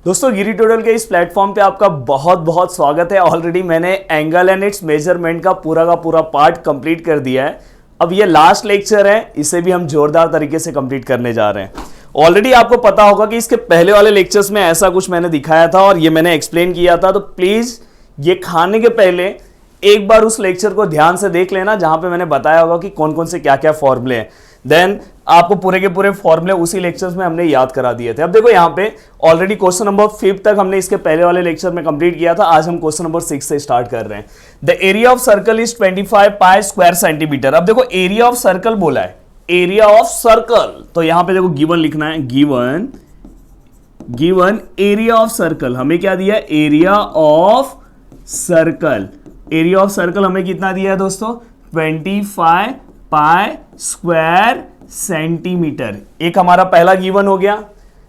दोस्तों गिरी ट्यूटोरियल के इस प्लेटफॉर्म पे आपका बहुत बहुत स्वागत है। ऑलरेडी मैंने एंगल एंड इट्स मेजरमेंट का पूरा पार्ट कंप्लीट कर दिया है। अब ये लास्ट लेक्चर है, इसे भी हम जोरदार तरीके से कंप्लीट करने जा रहे हैं। ऑलरेडी आपको पता होगा कि इसके पहले वाले लेक्चर्स में ऐसा कुछ मैंने दिखाया था और ये मैंने एक्सप्लेन किया था, तो प्लीज ये खाने के पहले एक बार उस लेक्चर को ध्यान से देख लेना जहां पे मैंने बताया होगा कि कौन कौन से क्या क्या फॉर्मूले हैं। देन आपको पूरे के पूरे फॉर्मूले उसी लेक्चर्स में हमने याद करा दिए थे। अब देखो यहाँ पे ऑलरेडी क्वेश्चन नंबर 5 तक हमने इसके पहले वाले लेक्चर में कंप्लीट किया था। आज हम क्वेश्चन नंबर 6 से स्टार्ट कर रहे हैं। The area of circle is 25 pi square centimetre. अब देखो एरिया ऑफ सर्कल बोला है, एरिया ऑफ सर्कल, तो यहां पे देखो गिवन लिखना है, गिवन एरिया ऑफ सर्कल। हमें क्या दिया है? Area of circle. Area of circle हमें कितना दिया है दोस्तों? 25 पाई स्क्वायर सेंटीमीटर। एक हमारा पहला गिवन हो गया।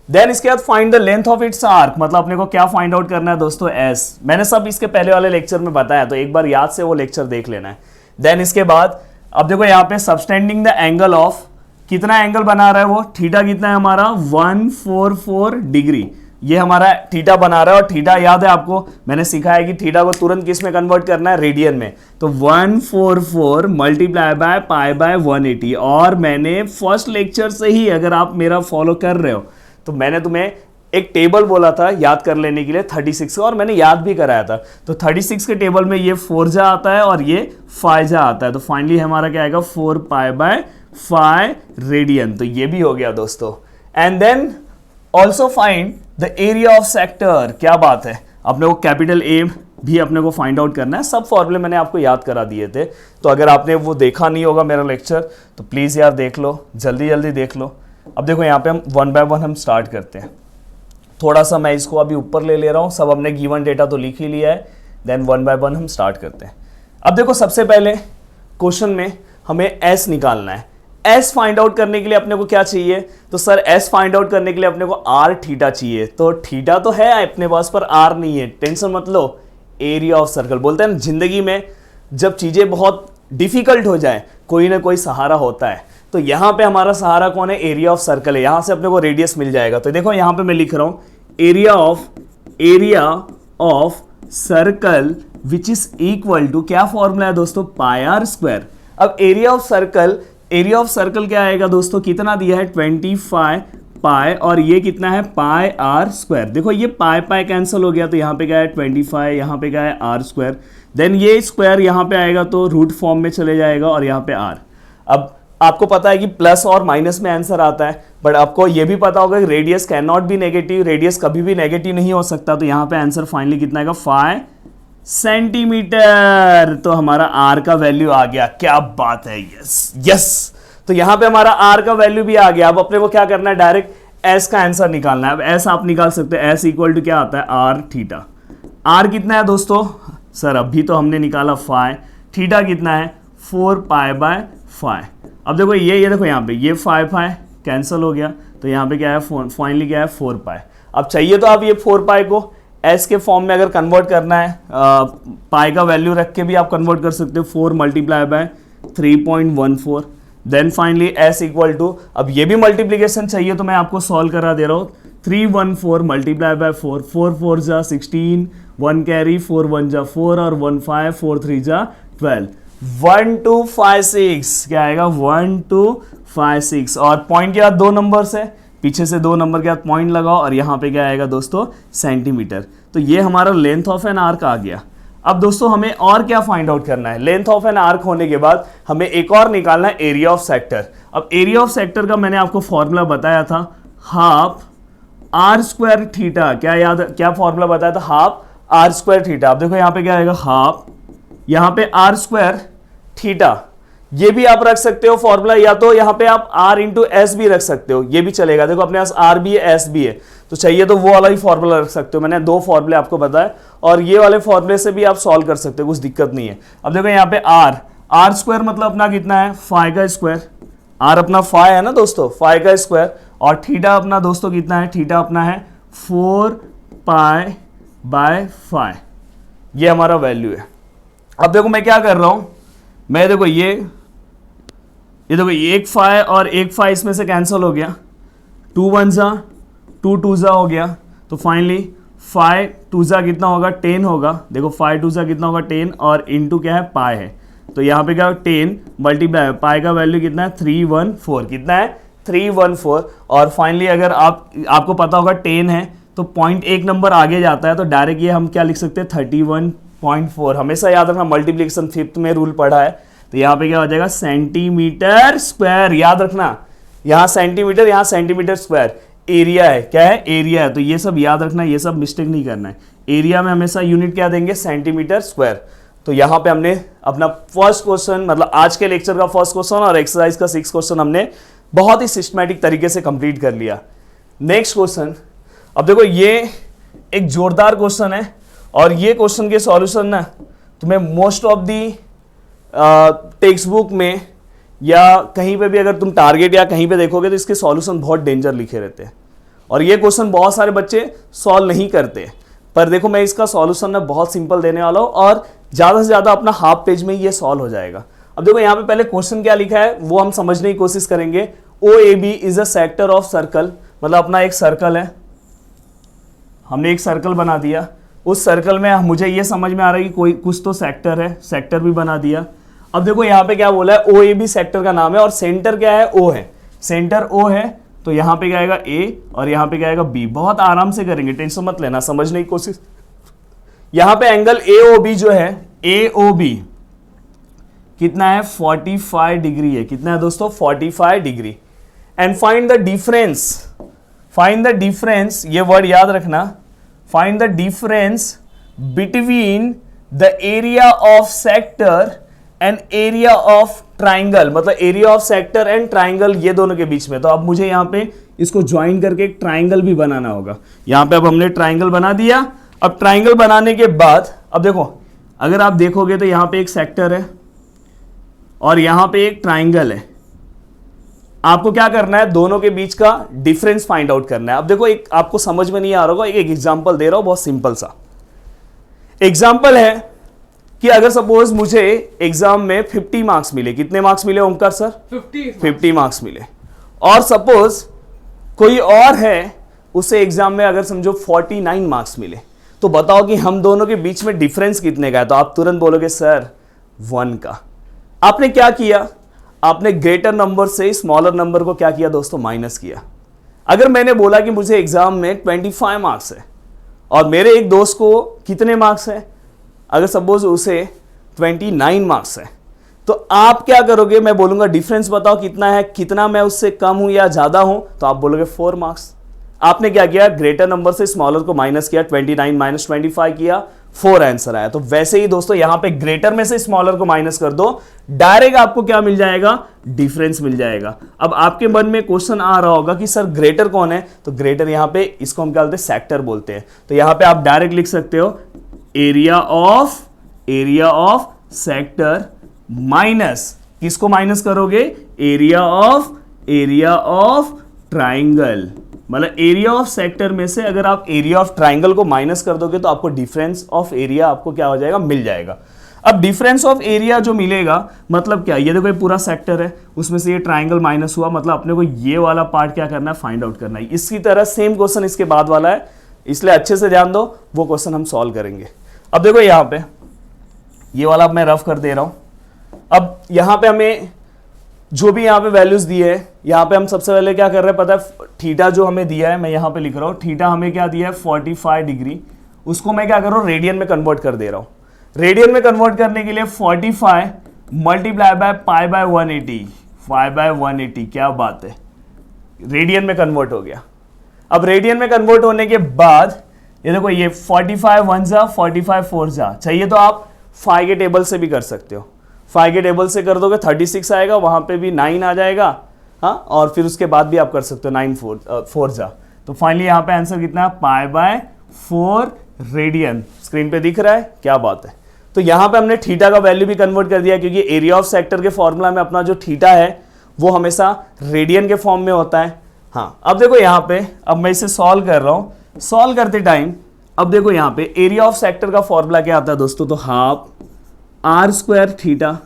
देन इसके बाद find the length of its arc, मतलब अपने को क्या फाइंड आउट करना है दोस्तों? एस। मैंने सब इसके पहले वाले लेक्चर में बताया, तो एक बार याद से वो लेक्चर देख लेना है। देन इसके बाद अब देखो यहाँ पे सबटेंडिंग द एंगल ऑफ, कितना एंगल बना रहा है वो? थीटा कितना है हमारा? 144 डिग्री। ये हमारा थीटा बना रहा है, और थीटा याद है आपको, मैंने सिखाया है कि थीटा को तुरंत किस में कन्वर्ट करना है? रेडियन में। तो 144 मल्टीप्लाई बाय पाई बाय 180। और मैंने फर्स्ट लेक्चर से ही, अगर आप मेरा फॉलो कर रहे हो, तो मैंने तुम्हें एक टेबल बोला था याद कर लेने के लिए 36 का, और मैंने याद भी कराया था। तो 36 के टेबल में ये 4 जा आता है और ये 5 जा आता है, तो फाइनली हमारा क्या आएगा? 4 पाई बाय 5 रेडियन। तो ये भी हो गया दोस्तों। And then also find the area of sector. क्या बात है, अपने को कैपिटल ए भी अपने को फाइंड आउट करना है। सब फॉर्मूले मैंने आपको याद करा दिए थे, तो अगर आपने वो देखा नहीं होगा मेरा लेक्चर, तो प्लीज यार देख लो, जल्दी जल्दी देख लो। अब देखो यहाँ पे हम 1 बाय 1 हम स्टार्ट करते हैं। थोड़ा सा मैं इसको अभी ऊपर ले रहा हूँ, सब हमने गिवन डेटा तो लिख ही लिया है। देन 1 बाय 1 हम स्टार्ट करते हैं। अब देखो सबसे पहले क्वेश्चन में हमें एस निकालना है। एस फाइंड आउट करने के लिए अपने को क्या चाहिए? तो सर एस फाइंड आउट करने के लिए अपने को आर थीटा चाहिए। तो थीटा तो है अपने पास, पर आर नहीं है। टेंशन मत लो। एरिया ऑफ सर्कल बोलते हैं जिंदगी में जब चीजें बहुत डिफिकल्ट हो जाए, कोई ना कोई सहारा होता है। तो यहां पे हमारा सहारा कौन है? एरिया ऑफ सर्कल है। यहां से अपने को रेडियस मिल जाएगा। तो देखो यहां पे मैं लिख रहा हूं area of circle which is equal to, क्या फॉर्मूला है दोस्तों? Pi R square. अब एरिया ऑफ सर्कल क्या आएगा दोस्तों? कितना दिया है? 25 पाई, और ये कितना है? पाई आर स्क्वायर। देखो ये पाई कैंसिल हो गया, तो यहाँ पे क्या है? 25, यहाँ पे क्या है? R square. देन ये स्क्वायर यहाँ पे आएगा तो रूट फॉर्म में चले जाएगा, और यहाँ पे आर। अब आपको पता है कि प्लस और माइनस में आंसर आता है, बट आपको ये भी पता होगा कि radius can not be negative, radius कभी भी नेगेटिव नहीं हो सकता। तो यहाँ पे आंसर फाइनली कितना आएगा? 5 सेंटीमीटर। तो हमारा आर का वैल्यू आ गया। क्या बात है, यस। तो यहां पे हमारा आर का वैल्यू भी आ गया। अब अपने को क्या करना है? डायरेक्ट एस का आंसर निकालना है। अब एस आप निकाल सकते हैं, एस इक्वल टू क्या आता है? Are theta. आर कितना है दोस्तों? सर अभी तो हमने निकाला 5। थीटा कितना है? 4 पाई बाय 5। अब देखो ये देखो यहाँ पे ये 5 कैंसिल हो गया, तो यहाँ पे क्या है? फाइनली क्या है? 4 पाई। अब चाहिए तो आप ये 4 पाई को एस के फॉर्म में अगर कन्वर्ट करना है, पाई का वैल्यू रख के भी आप कन्वर्ट कर सकते हो। 4 multiply by 3.14। Then finally S equal to, अब ये भी मल्टीप्लीकेशन चाहिए तो मैं आपको सॉल्व करा दे रहा हूँ। 314 मल्टीप्लाई बाय 4, 4 4 जा 16, 1 कैरी, 4 1 जा 4, और 1 5, 4 3 जा 12, 1256। क्या आएगा? 1256। और पॉइंट के बाद 2 नंबर है, पीछे से 2 नंबर के बाद पॉइंट लगाओ, और यहाँ पे क्या आएगा दोस्तों? सेंटीमीटर। तो ये हमारा लेंथ ऑफ एन आर्क आ गया। अब दोस्तों हमें और क्या फाइंड आउट करना है? लेंथ ऑफ एन आर्क होने के बाद हमें एक और निकालना है, एरिया ऑफ सेक्टर। अब एरिया ऑफ सेक्टर का मैंने आपको फॉर्मूला बताया था, हाफ आर स्क्वायर थीटा। क्या फॉर्मूला बताया था? Half R square theta. अब देखो यहाँ पे क्या आएगा? हाफ, यहाँ पे आर स्क्वायर थीटा। ये भी आप रख सकते हो फॉर्मूला, या तो यहाँ पे आप r इंटू एस भी रख सकते हो, ये भी चलेगा। देखो अपने पास r भी है, s भी है, तो चाहिए तो वो वाला ही फॉर्मूला रख सकते हो। मैंने 2 फॉर्मूले आपको बताए, और ये वाले फॉर्मूले से भी आप सॉल्व कर सकते हो, कुछ दिक्कत नहीं है। अब देखो यहाँ पे आर स्क्वायर मतलब अपना कितना है? 5 का स्क्वायर। आर अपना 5 है ना दोस्तों, 5 का स्क्वायर। और थीटा अपना दोस्तों कितना है? थीटा अपना है 4 पाई बाय 5। ये हमारा वैल्यू है। अब देखो मैं क्या कर रहा हूं, मैं देखो ये देखो एक 5 और एक 5 इसमें से कैंसिल हो गया, 2 1 जा 2 2 जा हो गया, तो फाइनली 5 2 जा कितना होगा 10 होगा, देखो 5 2 जा कितना होगा 10 और इनटू क्या है पाई है, तो यहाँ पे क्या 10 मल्टीप्लाई पाई का वैल्यू कितना है 314, कितना है 314। और फाइनली अगर आपको पता होगा 10 है तो पॉइंट एक नंबर आगे जाता है, तो डायरेक्ट ये हम क्या लिख सकते हैं 31.4। हमेशा याद रखना मल्टीप्लिकेशन 5th में रूल पढ़ा है, तो यहाँ पे क्या हो जाएगा सेंटीमीटर स्क्वायर, याद रखना यहाँ सेंटीमीटर यहाँ सेंटीमीटर स्क्वायर, एरिया है क्या है एरिया है, तो ये सब याद रखना, ये सब मिस्टेक नहीं करना है। एरिया में हमेशा यूनिट क्या देंगे सेंटीमीटर स्क्वायर। तो यहाँ पे हमने अपना फर्स्ट क्वेश्चन मतलब आज के लेक्चर का फर्स्ट क्वेश्चन और एक्सरसाइज का 6 क्वेश्चन हमने बहुत ही सिस्टमैटिक तरीके से कंप्लीट कर लिया। नेक्स्ट क्वेश्चन, अब देखो ये एक जोरदार क्वेश्चन है और ये क्वेश्चन के सॉल्यूशन ना तुम्हें most of the text book में या कहीं पे भी अगर तुम टारगेट या कहीं पे देखोगे तो इसके सॉल्यूशन बहुत डेंजर लिखे रहते हैं और ये क्वेश्चन बहुत सारे बच्चे सॉल्व नहीं करते। पर देखो मैं इसका सॉल्यूशन ना बहुत सिंपल देने वाला हूँ और ज़्यादा से ज़्यादा अपना हाफ पेज में ये सॉल्व हो जाएगा। अब देखो यहाँ पे पहले क्वेश्चन क्या लिखा है वो हम समझने की कोशिश करेंगे। OAB is a sector of circle, मतलब अपना एक सर्कल है, हमने एक सर्कल बना दिया, उस सर्कल में मुझे ये समझ में आ रहा है कि कोई कुछ तो सेक्टर है, सेक्टर भी बना दिया। अब देखो यहाँ पे क्या बोला है OAB सेक्टर का नाम है और सेंटर क्या है O है, सेंटर O है, तो यहाँ पे क्या आएगा A और यहाँ पे क्या आएगा B। बहुत आराम से करेंगे, टेंशन मत लेना, समझने की कोशिश। यहाँ पे एंगल AOB जो है AOB कितना है 45 डिग्री है, कितना है दोस्तों 45 degree. And find the difference, find the difference, ये वर्ड याद रखना, find the difference between the area of sector and area of triangle, मतलब area of sector and triangle ये दोनों के बीच में। तो अब मुझे यहाँ पे इसको ज्वाइन करके एक ट्राइंगल भी बनाना होगा। यहाँ पे अब हमने ट्राइंगल बना दिया। अब ट्राइंगल बनाने के बाद अब देखो अगर आप देखोगे तो यहाँ पे एक सेक्टर है और यहाँ पे एक ट्राइंगल है। आपको क्या करना है दोनों के बीच का डिफरेंस फाइंड आउट करना है। अब देखो एक आपको समझ में नहीं आ रहा होगा, एक एग्जाम्पल दे रहा हूं, बहुत सिंपल सा एग्जाम्पल है कि अगर सपोज मुझे एग्जाम में 50 मार्क्स मिले, कितने मार्क्स मिले ओमकार सर 50 मार्क्स मिले, और सपोज कोई और है उसे एग्जाम में अगर समझो 49 मार्क्स मिले, तो बताओ कि हम दोनों के बीच में डिफरेंस कितने का है। तो आप तुरंत बोलोगे सर 1 का। आपने क्या किया, आपने ग्रेटर नंबर से स्मॉलर नंबर को क्या किया दोस्तों माइनस किया। अगर मैंने बोला कि मुझे एग्जाम में 25 मार्क्स है और मेरे एक दोस्त को कितने मार्क्स है, अगर सपोज उसे 29 मार्क्स है, तो आप क्या करोगे, मैं बोलूंगा डिफरेंस बताओ कितना है, कितना मैं उससे कम हूं या ज्यादा हूं, तो आप बोलोगे 4 मार्क्स। आपने क्या किया ग्रेटर नंबर से स्मॉलर को माइनस किया, 29 माइनस 25 किया, 4 आंसर आया। तो वैसे ही दोस्तों यहां पे ग्रेटर में से स्मॉलर को माइनस कर दो, डायरेक्ट आपको क्या मिल जाएगा डिफरेंस मिल जाएगा। अब आपके मन में क्वेश्चन आ रहा होगा कि सर ग्रेटर कौन है, तो ग्रेटर यहां पे इसको हम क्या बोलते हैं सेक्टर बोलते हैं। तो यहां पे आप डायरेक्ट लिख सकते हो एरिया ऑफ सेक्टर माइनस किसको माइनस करोगे एरिया ऑफ ट्राइंगल, मतलब एरिया ऑफ सेक्टर में से अगर आप एरिया ऑफ ट्राइंगल को माइनस कर दोगे तो आपको डिफरेंस ऑफ एरिया आपको क्या हो जाएगा मिल जाएगा। अब डिफरेंस ऑफ एरिया जो मिलेगा मतलब क्या, ये देखो ये पूरा सेक्टर है, उसमें से ये ट्राइंगल माइनस हुआ, मतलब अपने को ये वाला पार्ट क्या करना है फाइंड आउट करना है। इसी तरह सेम क्वेश्चन इसके बाद वाला है, इसलिए अच्छे से ध्यान दो, वो क्वेश्चन हम सॉल्व करेंगे। अब देखो यहाँ पे ये वाला मैं रफ कर दे रहा हूं। अब यहाँ पे हमें जो भी यहाँ पे वैल्यूज दी है, यहाँ पे हम सबसे पहले क्या कर रहे हैं पता है, थीटा जो हमें दिया है, मैं यहाँ पे लिख रहा हूँ थीटा हमें क्या दिया है 45 डिग्री, उसको मैं क्या कर रहा हूँ रेडियन में कन्वर्ट कर दे रहा हूँ। रेडियन में कन्वर्ट करने के लिए 45 मल्टीप्लाई बाय पाई बाय 180, 5/180, क्या बात है, रेडियन में कन्वर्ट हो गया। अब रेडियन में कन्वर्ट होने के बाद ये देखो ये 45 1 जा 45 4 जा, चाहिए तो आप फाई के टेबल से भी कर सकते हो, फाई के टेबल से कर दोगे 36 आएगा, वहां पे भी 9 आ जाएगा, हाँ, और फिर उसके बाद भी आप कर सकते हो 9 4 जा। तो फाइनली यहाँ पे आंसर कितना है π/4 रेडियन, स्क्रीन पे दिख रहा है, क्या बात है। तो यहाँ पे हमने थीटा का वैल्यू भी कन्वर्ट कर दिया, क्योंकि एरिया ऑफ सेक्टर के फॉर्मूला में अपना जो थीटा है वो हमेशा रेडियन के फॉर्म में होता है। हाँ, अब देखो यहाँ पे, अब मैं इसे सॉल्व कर रहा हूँ, सॉल्व करते टाइम अब देखो यहाँ पे एरिया ऑफ सेक्टर का फॉर्मूला क्या आता है दोस्तों, तो हाफ r² थीटा,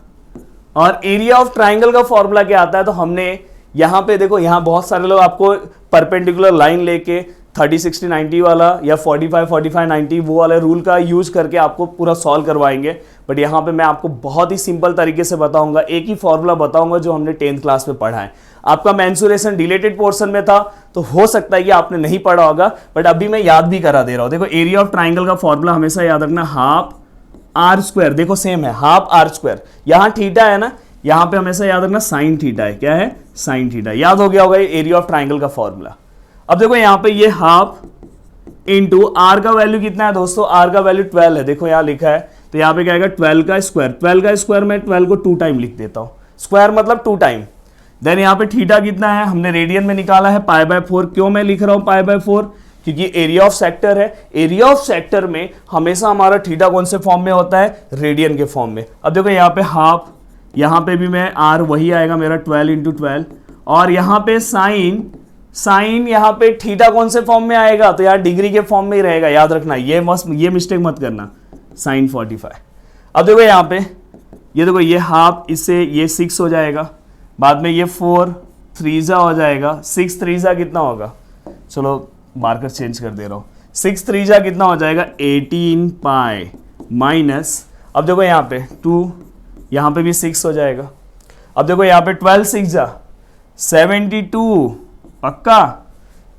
और एरिया ऑफ ट्राइंगल का फॉर्मूला क्या आता है, तो हमने यहाँ पे देखो, यहाँ बहुत सारे लोग आपको परपेंडिकुलर लाइन लेके 30 60 90 वाला या 45 45 90 वो वाला रूल का यूज करके आपको पूरा सॉल्व करवाएंगे। बट यहाँ पे मैं आपको बहुत ही सिंपल तरीके से बताऊंगा, एक ही फॉर्मूला बताऊंगा जो हमने 10th क्लास में पढ़ा है। आपका मेंसुरेशन डिलेटेड पोर्शन में था तो हो सकता है कि आपने नहीं पढ़ा होगा, बट अभी मैं याद भी करा दे रहा हूं। देखो एरिया ऑफ ट्राइंगल का फॉर्मूला हमेशा याद रखना, हाफ आर स्क्वायर, देखो सेम है हाफ आर स्क्वायर, यहां थीटा है ना, यहां पे हमेशा याद रखना साइन थीटा है, क्या है साइन थीटा, याद हो गया होगा ये एरिया ऑफ ट्राइंगल का फॉर्मूला। अब देखो यहां पे ये हाफ इंटू आर का वैल्यू कितना है दोस्तों, आर का वैल्यू 12 है, देखो यहां लिखा है, तो यहां पे क्या आएगा 12 का स्क्वायर, 12 का स्क्वायर मैं 12 को 2 टाइम लिख देता हूं, स्क्वायर मतलब 2 टाइम। देन यहाँ पे थीटा कितना है हमने रेडियन में निकाला है π/4, क्यों मैं लिख रहा हूं π/4, क्योंकि एरिया ऑफ सेक्टर है, एरिया ऑफ सेक्टर में हमेशा हमारा थीटा कौन से फॉर्म में होता है, रेडियन के फॉर्म में। अब देखो यहाँ पे हाफ, यहाँ पे भी मैं आर वही आएगा मेरा 12 इंटू 12, और यहाँ पे साइन यहाँ पे थीटा कौन से फॉर्म में आएगा, तो यार डिग्री के फॉर्म में ही रहेगा, याद रखना, ये मिस्टेक मत करना, साइन 45। अब देखो यहाँ पे ये देखो ये हाफ, इससे ये 6 हो जाएगा, बाद में ये 4 3 हो जाएगा, 6 3 कितना होगा, चलो मार्कर चेंज कर दे रहा हूँ, 6 3 कितना हो जाएगा 18 पाई माइनस, अब देखो यहाँ पे 2, यहाँ पे भी 6 हो जाएगा, अब देखो यहाँ पे 12 6 72, पक्का,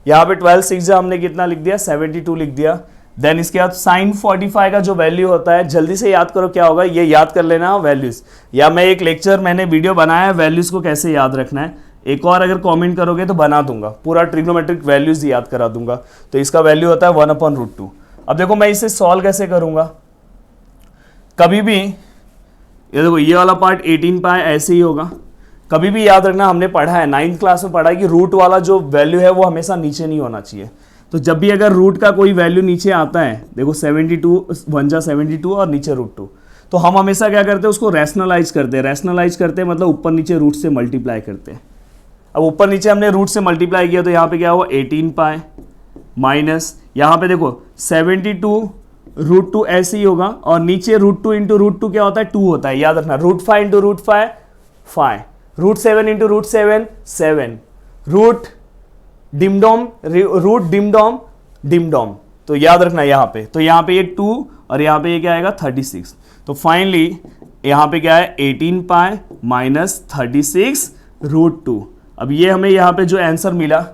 यहाँ पे 12 6 हमने कितना लिख दिया 72 लिख दिया। देन इसके बाद साइन 45 का जो वैल्यू होता है, जल्दी से याद करो क्या होगा, ये याद कर लेना वैल्यूज, या मैं एक लेक्चर मैंने वीडियो बनाया है वैल्यूज को कैसे याद रखना है, एक और अगर कमेंट करोगे तो बना दूंगा, पूरा ट्रिग्नोमेट्रिक वैल्यूज याद करा दूंगा। तो इसका वैल्यू होता है 1/√2। अब देखो मैं इसे सॉल्व कैसे करूंगा, कभी भी ये देखो ये वाला पार्ट 18 पाई ऐसे ही होगा, कभी भी याद रखना हमने पढ़ा है 9th क्लास में पढ़ा है कि रूट वाला जो वैल्यू है वो हमेशा नीचे नहीं होना चाहिए। तो जब भी अगर रूट का कोई वैल्यू नीचे आता है, देखो 72 1 जा 72 और नीचे √2, तो हम हमेशा क्या करते हैं उसको रैशनलाइज करते हैं, रैशनलाइज करते हैं मतलब ऊपर नीचे रूट से मल्टीप्लाई करते हैं। अब ऊपर नीचे हमने रूट से मल्टीप्लाई किया तो यहाँ पे क्या हुआ 18 पाई माइनस, यहाँ पे देखो 72 √2 ऐसे ही होगा, और नीचे √2 इंटू √2 क्या होता है 2 होता है, याद रखना, √5 इंटू √5 5, √7 इंटू √7 7, रूट डिमडोम, तो याद रखना यहाँ पे, तो यहाँ पे ये 2 और यहाँ पे ये क्या आएगा 36। तो फाइनली यहाँ पे क्या है 18 पाई माइनस 36 √2। अब ये हमें यहाँ पे जो आंसर मिला,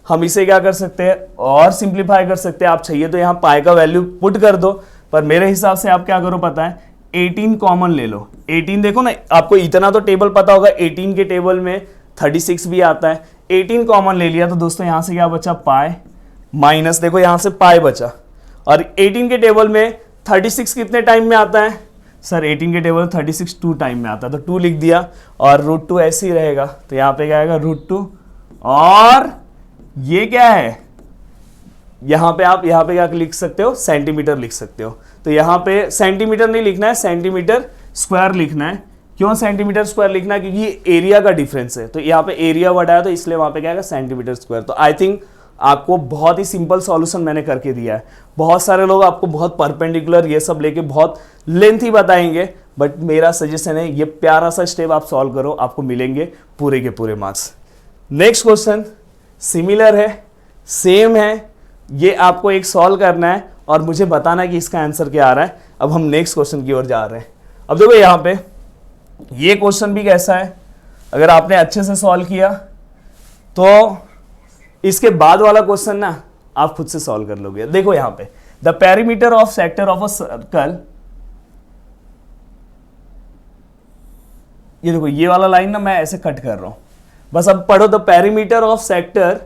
हम इसे क्या कर सकते हैं और सिंप्लीफाई कर सकते हैं, आप चाहिए तो यहाँ पाई का वैल्यू पुट कर दो, पर मेरे हिसाब से आप क्या करो पता है 18 कॉमन ले लो। 18 देखो ना, आपको इतना तो टेबल पता होगा, 18 के टेबल में 36 भी आता है, 18 कॉमन ले लिया तो दोस्तों यहाँ से क्या बचा पाई माइनस, देखो यहाँ से पाई बचा, और 18 के टेबल में 36 कितने टाइम में आता है सर, 18 के टेबल में 36 2 टाइम में आता है, तो 2 लिख दिया, और √2 ऐसे ही रहेगा, तो यहाँ पे क्या आएगा √2, और ये क्या है यहाँ पे आप यहाँ पे क्या लिख सकते हो सेंटीमीटर लिख सकते हो, तो यहाँ पे सेंटीमीटर नहीं लिखना है, सेंटीमीटर स्क्वायर लिखना है। क्यों सेंटीमीटर स्क्वायर लिखना है, क्योंकि एरिया का डिफरेंस है, तो यहाँ पे एरिया वर्ड आया तो इसलिए वहां पे क्या है सेंटीमीटर स्क्वायर। तो आई थिंक आपको बहुत ही सिंपल सॉल्यूशन मैंने करके दिया है। बहुत सारे लोग आपको बहुत परपेंडिकुलर ये सब लेके बहुत लेंथी बताएंगे, बट मेरा सजेशन है ये प्यारा सा स्टेप आप सॉल्व करो, आपको मिलेंगे पूरे के पूरे मार्क्स। नेक्स्ट क्वेश्चन सिमिलर है, सेम है, ये आपको एक सॉल्व करना है और मुझे बताना है कि इसका आंसर क्या आ रहा है। अब हम नेक्स्ट क्वेश्चन की ओर जा रहे हैं। अब देखो यहाँ पे ये क्वेश्चन भी कैसा है, अगर आपने अच्छे से सॉल्व किया तो इसके बाद वाला क्वेश्चन ना आप खुद से सॉल्व कर लोगे। देखो यहाँ पे the perimeter of sector of a circle, ये देखो ये वाला लाइन ना मैं ऐसे कट कर रहा हूं, बस अब पढ़ो the perimeter of sector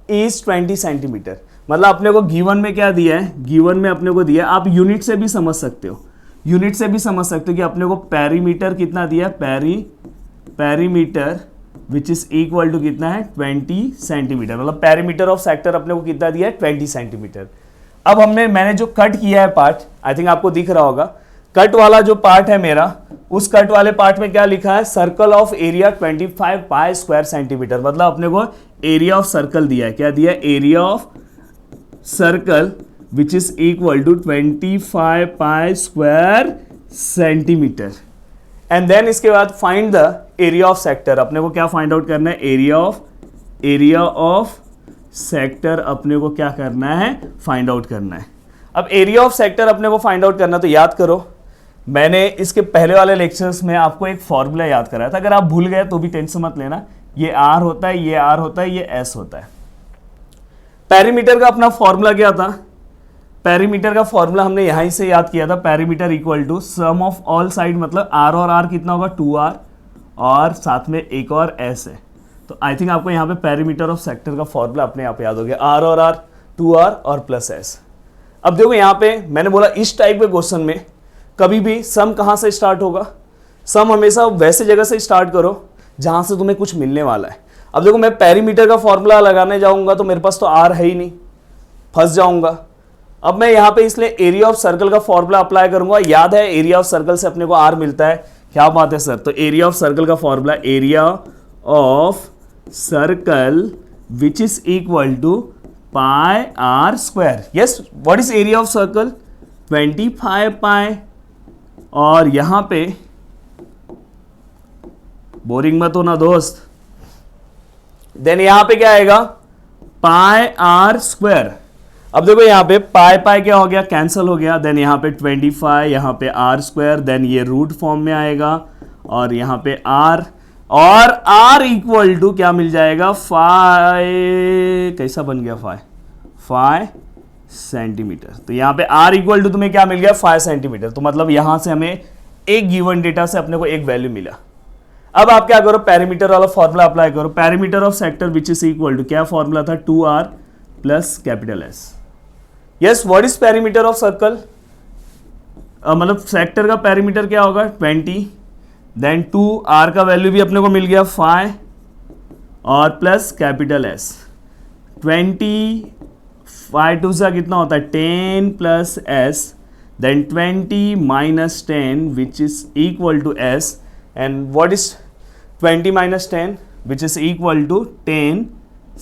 is 20 centimetre. मतलब अपने को गिवन में क्या दिया है, गिवन में अपने को दिया है, आप यूनिट से भी समझ सकते हो, यूनिट से भी समझ सकते हो कि अपने को पेरीमीटर कितना दिया है, perimeter which is equal to कितना है 20 सेंटीमीटर। मतलब पेरीमीटर ऑफ सेक्टर अपने को कितना दिया है 20 सेंटीमीटर। अब मैंने जो कट किया है पार्ट, आई थिंक आपको दिख रहा होगा, कट वाला जो पार्ट है मेरा, उस कट वाले पार्ट में क्या लिखा है, circle of area 25 pi square centimetre. मतलब अपने को एरिया ऑफ सर्कल दिया है, क्या दिया है, area of circle which is equal to 25 pi square centimetre. And then इसके बाद find the area of sector. अपने को क्या फाइंड आउट करना है, एरिया ऑफ सेक्टर अपने को क्या करना है, फाइंड आउट करना है। अब एरिया ऑफ सेक्टर अपने को फाइंड आउट करना, तो याद करो मैंने इसके पहले वाले लेक्चर्स में आपको एक फॉर्मूला याद कराया था, अगर आप भूल गए तो भी टेंशन मत लेना, ये आर होता है, ये आर होता है, ये एस होता है। पेरीमीटर का अपना फॉर्मूला क्या था, पेरीमीटर का फॉर्मूला हमने यहीं से याद किया था, perimeter equal to sum of all side, मतलब आर और आर कितना होगा 2r, और साथ में एक और एस है। तो आई थिंक आपको यहाँ पे पेरीमीटर ऑफ सेक्टर का फॉर्मूला अपने आप याद हो गया, आर और आर 2r और प्लस एस। अब देखो यहाँ पे मैंने बोला इस टाइप के क्वेश्चन में कभी भी सम कहाँ से स्टार्ट होगा, सम हमेशा वैसे जगह से स्टार्ट करो जहाँ से तुम्हें कुछ मिलने वाला है। अब देखो मैं पेरीमीटर का फॉर्मूला लगाने जाऊंगा तो मेरे पास तो आर है ही नहीं, फंस जाऊंगा। अब मैं यहाँ पे इसलिए एरिया ऑफ सर्कल का फॉर्मूला अप्लाई करूंगा। याद है एरिया ऑफ सर्कल से अपने को आर मिलता है, क्या बात है सर। तो एरिया ऑफ सर्कल का formula area of circle which is equal to pi R square. Yes, what is area of circle 25 pi, और यहां पे बोरिंग मत होना दोस्त, देन यहां पे क्या आएगा पाई आर स्क्वायर। अब देखो यहाँ पे पाई पाई क्या हो गया, कैंसिल हो गया, देन यहाँ पे 25, यहाँ पे आर स्क्वायर, देन ये रूट फॉर्म में आएगा, और यहाँ पे आर, और आर इक्वल टू क्या मिल जाएगा 5, कैसा बन गया 5 सेंटीमीटर। तो यहाँ पे आर इक्वल टू तुम्हें क्या मिल गया 5 सेंटीमीटर। तो मतलब यहां से हमें एक गिवन डेटा से अपने को एक वैल्यू मिला। अब आप क्या करो, पेरीमीटर वाला फॉर्मूला अप्लाई करो, perimeter of sector which is equal to, क्या फॉर्मूला था 2r plus capital S. Yes, what is perimeter of circle, मतलब सेक्टर का पेरीमीटर क्या होगा 20, देन 2r का वैल्यू भी अपने को मिल गया 5 और प्लस कैपिटल एस। 25 टू सा कितना होता है 10 plus S, then 20 minus 10 which is equal to S, and what is 20 minus 10 which is equal to 10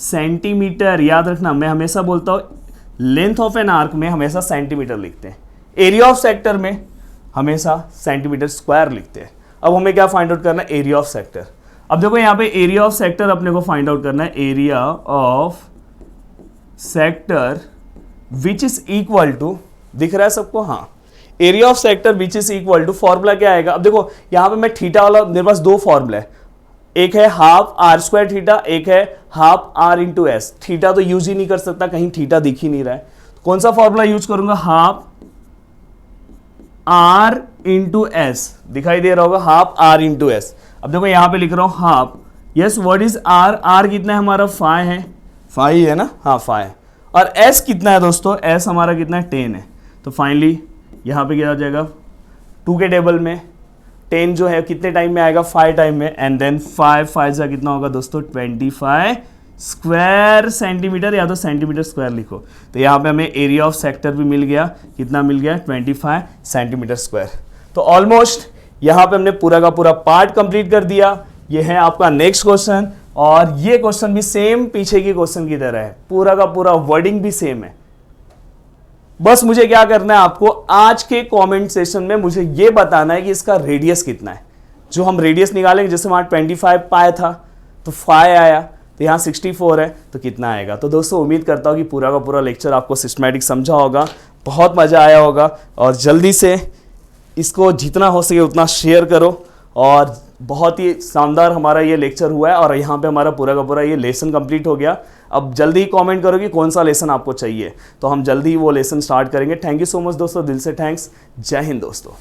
centimetre. याद रखना, मैं हमेशा बोलता हूँ लेंथ ऑफ एन आर्क में हमेशा सेंटीमीटर लिखते हैं, एरिया ऑफ सेक्टर में हमेशा सेंटीमीटर स्क्वायर लिखते हैं। अब हमें क्या फाइंड आउट करना है, एरिया ऑफ सेक्टर। अब देखो यहाँ पे एरिया ऑफ सेक्टर अपने को फाइंड आउट करना है, area of sector which is equal to, दिख रहा है सबको, हाँ, area of sector which is equal to, formula क्या आएगा। अब देखो यहाँ पे मैं थीटा वाला, मेरे पास दो फॉर्मूला है, एक है हाफ आर स्क्वायर थीटा, एक है half R into S. Theta तो यूज ही नहीं कर सकता, कहीं थीटा दिख ही नहीं रहा है, तो कौन सा फॉर्मूला यूज करूंगा, हाफ आर इंटू एस, दिखाई दे रहा होगा हाफ आर इंटू एस। अब देखो यहां पे लिख रहा हूं half, yes, what is R, R कितना है हमारा 5 है, 5 है ना, हाँ 5, और एस कितना है दोस्तों, एस हमारा कितना है 10 है। तो फाइनली यहां पे क्या हो जाएगा 2 के टेबल में 10 जो है कितने टाइम में आएगा 5 टाइम में, एंड देन 5 से कितना होगा दोस्तों 25 स्क्वायर सेंटीमीटर, या तो सेंटीमीटर स्क्वायर लिखो। तो यहाँ पे हमें एरिया ऑफ सेक्टर भी मिल गया, कितना मिल गया 25 सेंटीमीटर स्क्वायर। तो ऑलमोस्ट यहाँ पे हमने पूरा का पूरा पार्ट कंप्लीट कर दिया। ये है आपका नेक्स्ट क्वेश्चन, और ये क्वेश्चन भी सेम पीछे के क्वेश्चन की तरह है, पूरा का पूरा वर्डिंग भी सेम है। बस मुझे क्या करना है, आपको आज के कमेंट सेशन में मुझे ये बताना है कि इसका रेडियस कितना है। जो हम रेडियस निकालेंगे, जैसे वहां 25 पाया था तो 5 आया, तो यहाँ 64 है, तो कितना आएगा। तो दोस्तों उम्मीद करता हूँ कि पूरा का पूरा लेक्चर आपको सिस्टमैटिक समझा होगा, बहुत मज़ा आया होगा, और जल्दी से इसको जितना हो सके उतना शेयर करो। और बहुत ही शानदार हमारा ये लेक्चर हुआ है, और यहाँ पे हमारा पूरा का पूरा ये लेसन कंप्लीट हो गया। अब जल्दी ही कमेंट करो कि कौन सा लेसन आपको चाहिए, तो हम जल्दी ही वो लेसन स्टार्ट करेंगे। थैंक यू सो मच दोस्तों, दिल से थैंक्स। जय हिंद दोस्तों।